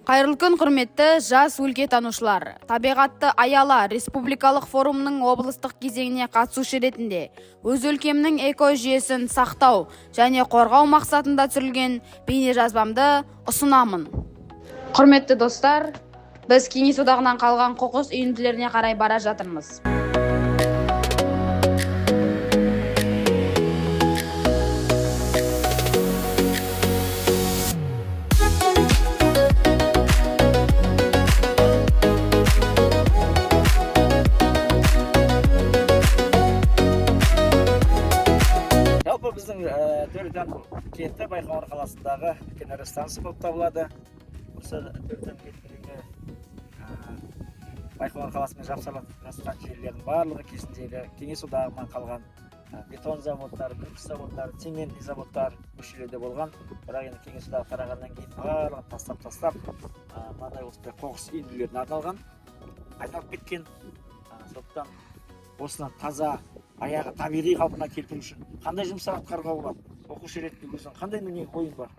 Қайырлы күн, құрметті жас өлкетанушылар. Табиғатты аяла республикалық форумның облыстық кезеңіне қатысушы ретінде өз өлкемнің экожүйесін сақтау және қорғау мақсатында түсірілген бейнежазбамды ұсынамын. Құрметті достар, біз Кеңес одағынан қалған қоқыс үйінділеріне қарай бара жатырмыз. Біздің Төртам кенті Байқоңыр қаласындағы үлкен ірі станция болып табылады. Осы Төртам кентіндегі Байқоңыр қаласымен жапсарласқан жерлердің барлығы кезіндегі Кеңес одағынан қалған бетон заводтары, кірпіш заводтары, цементный заводтар мүшелерде болған. Бірақ енді Кеңес одағы қарағаннан кейін барлығын тастап, мынадай осындай қоқыс үйінділеріне арналған, айналып кеткен. Сондықтан осыны таза аяғы табиғи қалпына келтіру үшін қандай жұмыстар атқаруға болады? Оқушы ретінде өзің қандай ойың бар?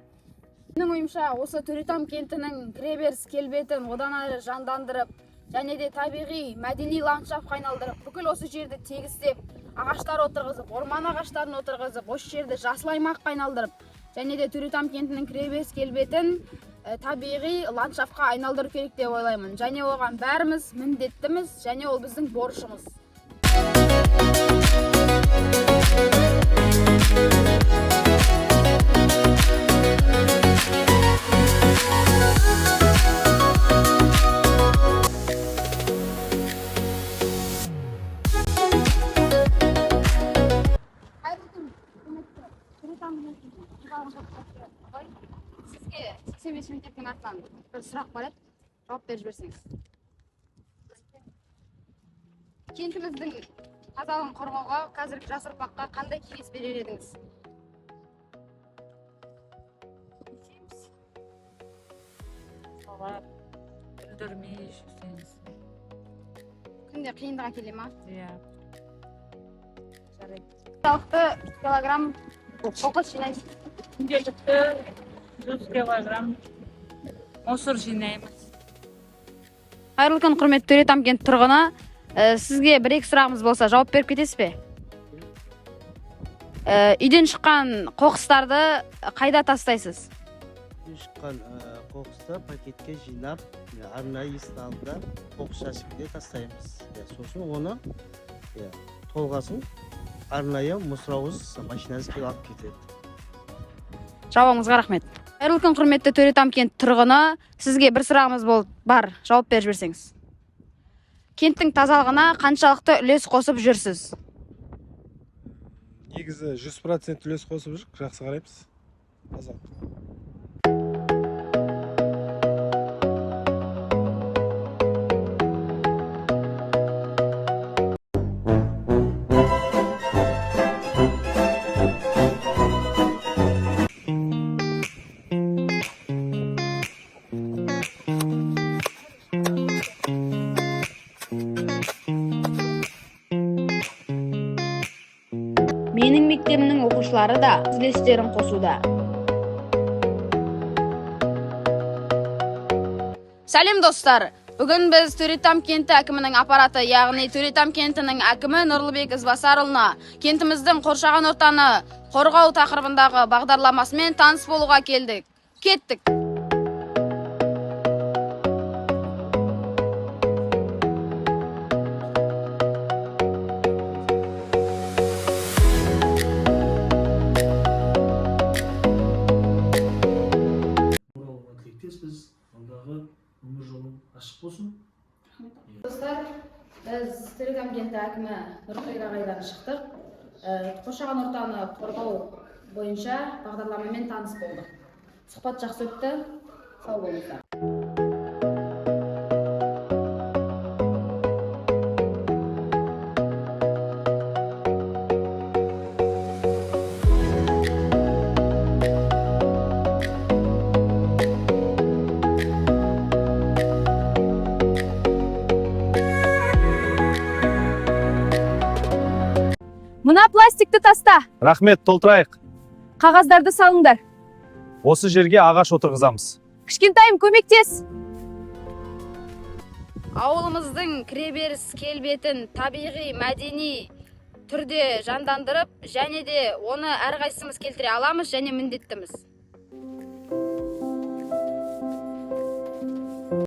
Менің ойымша, осы Төртам кентінің кіреберіс келбетін одан әрі жандандырып, және де табиғи мәдени ландшафтқа айналдырып, бүкіл осы жерді тегістеп, ағаштар отырғызып, орман ағаштарын отырғызып, осы жерді жасыл аймаққа айналдырып, және де Төртам кентінің кіреберіс келбетін табиғи ландшафтқа айналдыру керек деп ойлаймын. Және оған бәріміз міндеттіміз, және ол біздің борышымыз. Сізге 85 мектептің атынан бір сұрақ бар еді, жауап беріп жіберсеңіз. Кентіміздің тазалығын қорғауға қазіргі жас ұрпаққа қандай кеңес берер едіңіз? Олар бүлдірмей жүрсеңіз. Күнде қиындық әкеле ма? Иә. Жарайды. Қаншалықты килограмм қоқыс жинайсыз? Күнделікті 100 килограмм мусор жинаймыз. Қайырлы күн, құрметті Төртам кент тұрғыны. Сізге бір-екі сұрағымыз болса, жауап беріп кетесіз бе? Үйден шыққан қоқыстарды қайда тастайсыз? Үйден шыққан қоқысты пакетке жинап, арнайы есіктің алдында қоқыс жәшігінде тастаймыз. Сосын оны толғасын арнайы мұсырауыз машинасы келіп алып кетеді. Жауабыңызға рахмет. Қайырлы күн, құрметті Төртам кент тұрғыны. Сізге бір сұрағымыз бар, жауап беріп жіберсеңіз. Кенттің тазалығына қаншалықты үлес қосып жүрсіз? Негізі 100% үлес қосып жүрік, жақсы қараймыз. Тазалық. Менің мектебімнің оқушылары да үлестерін қосуда. Сәлем достар! Бүгін біз Төртам кенті әкімінің аппараты, яғни Төртам кентінің әкімі Нұрлыбек Ізбасарұлына кентіміздің қоршаған ортаны қорғау тақырыбындағы бағдарламасымен таныс болуға кеттік. Біз ондағы өмір жолы ашық болсын. Достар, біз Төртам кенті әкімі Нұрқайыр ағайдан шықтық. Қоршаған ортаны қорғау бойынша бағдарламамен таныс болдық. Сұхбат жақсы өтті. Сау болыңыздар. Мына пластикті таста. Рахмет, толтырайық. Қағаздарды салыңдар. Осы жерге ағаш отырғызамыз. Кішкентайым көмектес. Ауылымыздың кіреберіс келбетін табиғи мәдени түрде жандандырып, және де оны әрқайсымыз келтіре аламыз және міндеттіміз.